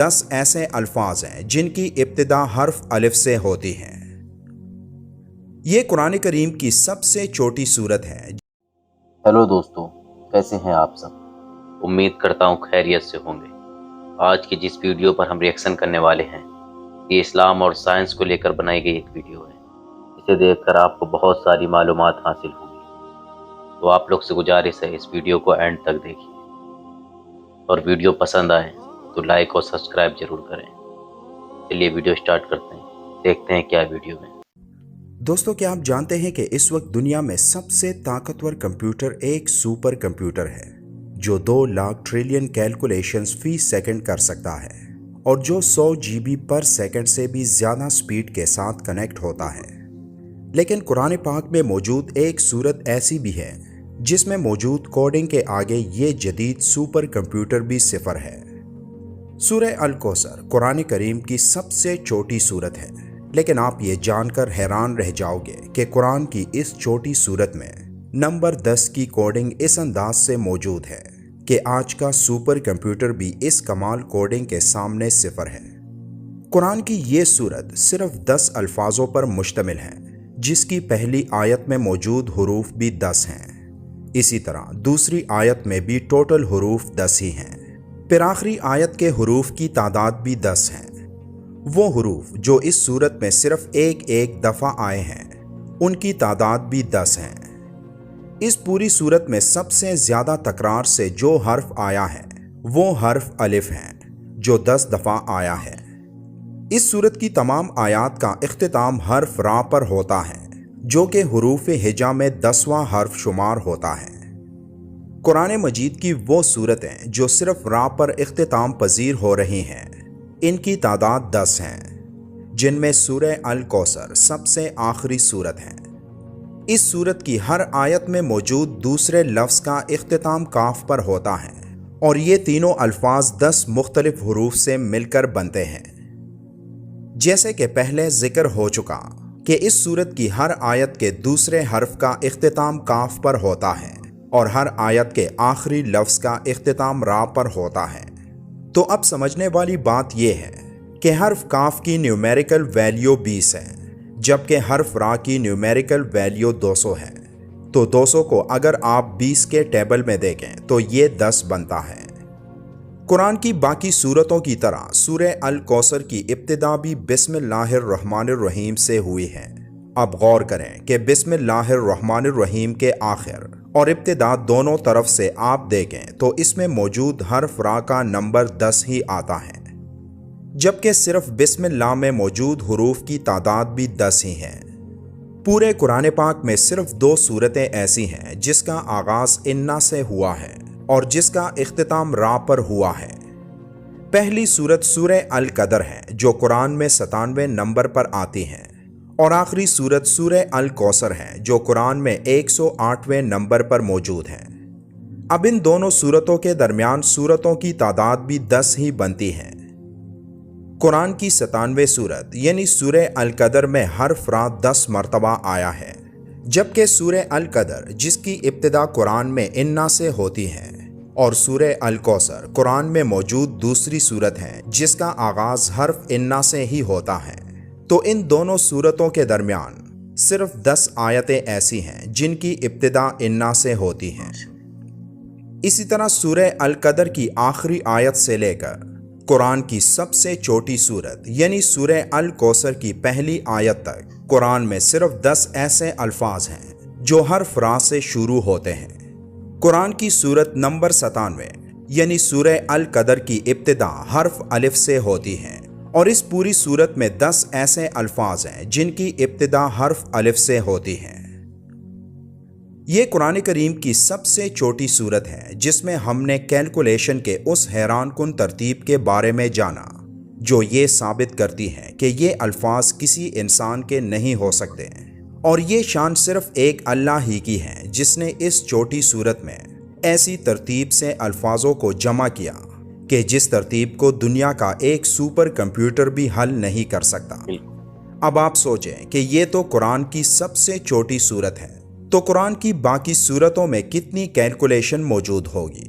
10 ایسے الفاظ ہیں جن کی ابتدا حرف الف سے ہوتی ہیں۔ یہ قرآن کریم کی سب سے چھوٹی سورت ہے۔ ہیلو دوستو، کیسے ہیں آپ سب؟ امید کرتا ہوں خیریت سے ہوں گے۔ آج کی جس ویڈیو پر ہم ریئیکشن کرنے والے ہیں یہ اسلام اور سائنس کو لے کر بنائی گئی ایک ویڈیو ہے۔ اسے دیکھ کر آپ کو بہت ساری معلومات حاصل ہوں گی، تو آپ لوگ سے گزارش ہے اس ویڈیو کو اینڈ تک دیکھیے، اور ویڈیو پسند آئے تو لائک اور سبسکرائب ضرور کریں۔ چلیے ویڈیو سٹارٹ کرتے ہیں، دیکھتے ہیں کیا ویڈیو میں۔ دوستو، کیا آپ جانتے ہیں کہ اس وقت دنیا میں سب سے طاقتور کمپیوٹر ایک سپر کمپیوٹر ہے جو 2 لاکھ ٹریلین کیلکولیشنز فی سیکنڈ کر سکتا ہے اور جو 100 GB پر سیکنڈ سے بھی زیادہ سپیڈ کے ساتھ کنیکٹ ہوتا ہے۔ لیکن قرآن پاک میں موجود ایک سورت ایسی بھی ہے جس میں موجود کوڈنگ کے آگے یہ جدید سپر کمپیوٹر بھی صفر ہے۔ سورہ الکوثر قرآن کریم کی سب سے چھوٹی سورت ہے، لیکن آپ یہ جان کر حیران رہ جاؤ گے کہ قرآن کی اس چھوٹی سورت میں نمبر 10 کی کوڈنگ اس انداز سے موجود ہے کہ آج کا سپر کمپیوٹر بھی اس کمال کوڈنگ کے سامنے صفر ہے۔ قرآن کی یہ سورت صرف 10 الفاظوں پر مشتمل ہے، جس کی پہلی آیت میں موجود حروف بھی 10 ہیں۔ اسی طرح دوسری آیت میں بھی ٹوٹل حروف 10 ہی ہیں، پھر آخری آیت کے حروف کی تعداد بھی 10 ہیں۔ وہ حروف جو اس سورت میں صرف ایک دفعہ آئے ہیں ان کی تعداد بھی 10 ہیں۔ اس پوری سورت میں سب سے زیادہ تکرار سے جو حرف آیا ہے وہ حرف الف ہے جو 10 دفعہ آیا ہے۔ اس سورت کی تمام آیات کا اختتام حرف را پر ہوتا ہے جو کہ حروف ہجا میں 10واں حرف شمار ہوتا ہے۔ قرآن مجید کی وہ سورتیں جو صرف را پر اختتام پذیر ہو رہی ہیں ان کی تعداد 10 ہیں، جن میں سورہ الکوثر سب سے آخری سورت ہے۔ اس سورت کی ہر آیت میں موجود دوسرے لفظ کا اختتام کاف پر ہوتا ہے اور یہ تینوں الفاظ 10 مختلف حروف سے مل کر بنتے ہیں۔ جیسے کہ پہلے ذکر ہو چکا کہ اس سورت کی ہر آیت کے دوسرے حرف کا اختتام کاف پر ہوتا ہے اور ہر آیت کے آخری لفظ کا اختتام را پر ہوتا ہے۔ تو اب سمجھنے والی بات یہ ہے کہ حرف کاف کی نیومیریکل ویلیو 20 ہے، جبکہ حرف را کی نیومیریکل ویلیو 200 ہے۔ تو 200 کو اگر آپ 20 کے ٹیبل میں دیکھیں تو یہ 10 بنتا ہے۔ قرآن کی باقی سورتوں کی طرح سورہ الکوثر کی ابتدا بھی بسم اللہ الرحمن الرحیم سے ہوئی ہے۔ اب غور کریں کہ بسم اللہ الرحمن الرحیم کے آخر اور ابتدا دونوں طرف سے آپ دیکھیں تو اس میں موجود حرف را کا نمبر 10 ہی آتا ہے، جبکہ صرف بسم اللہ میں موجود حروف کی تعداد بھی 10 ہی ہے۔ پورے قرآن پاک میں صرف 2 سورتیں ایسی ہیں جس کا آغاز انا سے ہوا ہے اور جس کا اختتام را پر ہوا ہے۔ پہلی سورت سورہ القدر ہے جو قرآن میں 97 نمبر پر آتی ہے، اور آخری سورت سورہ الکوثر ہے جو قرآن میں 108ویں نمبر پر موجود ہے۔ اب ان دونوں سورتوں کے درمیان سورتوں کی تعداد بھی 10 ہی بنتی ہے۔ قرآن کی 97ویں سورت یعنی سورہ القدر میں حرف را 10 مرتبہ آیا ہے، جبکہ سورہ القدر جس کی ابتدا قرآن میں انا سے ہوتی ہے اور سورہ الکوثر قرآن میں موجود دوسری سورت ہے جس کا آغاز حرف انا سے ہی ہوتا ہے، تو ان دونوں سورتوں کے درمیان صرف 10 آیتیں ایسی ہیں جن کی ابتدا انا سے ہوتی ہیں۔ اسی طرح سورہ القدر کی آخری آیت سے لے کر قرآن کی سب سے چھوٹی سورت یعنی سورہ الکوثر کی پہلی آیت تک قرآن میں صرف 10 ایسے الفاظ ہیں جو حرف را سے شروع ہوتے ہیں۔ قرآن کی سورت نمبر 97 یعنی سورہ القدر کی ابتدا حرف الف سے ہوتی ہے، اور اس پوری سورت میں 10 ایسے الفاظ ہیں جن کی ابتدا حرف الف سے ہوتی ہے۔ یہ قرآن کریم کی سب سے چھوٹی سورت ہے جس میں ہم نے کیلکولیشن کے اس حیران کن ترتیب کے بارے میں جانا جو یہ ثابت کرتی ہے کہ یہ الفاظ کسی انسان کے نہیں ہو سکتے، اور یہ شان صرف ایک اللہ ہی کی ہے جس نے اس چھوٹی سورت میں ایسی ترتیب سے الفاظوں کو جمع کیا کہ جس ترتیب کو دنیا کا ایک سپر کمپیوٹر بھی حل نہیں کر سکتا۔ اب آپ سوچیں کہ یہ تو قرآن کی سب سے چھوٹی سورت ہے، تو قرآن کی باقی سورتوں میں کتنی کیلکولیشن موجود ہوگی؟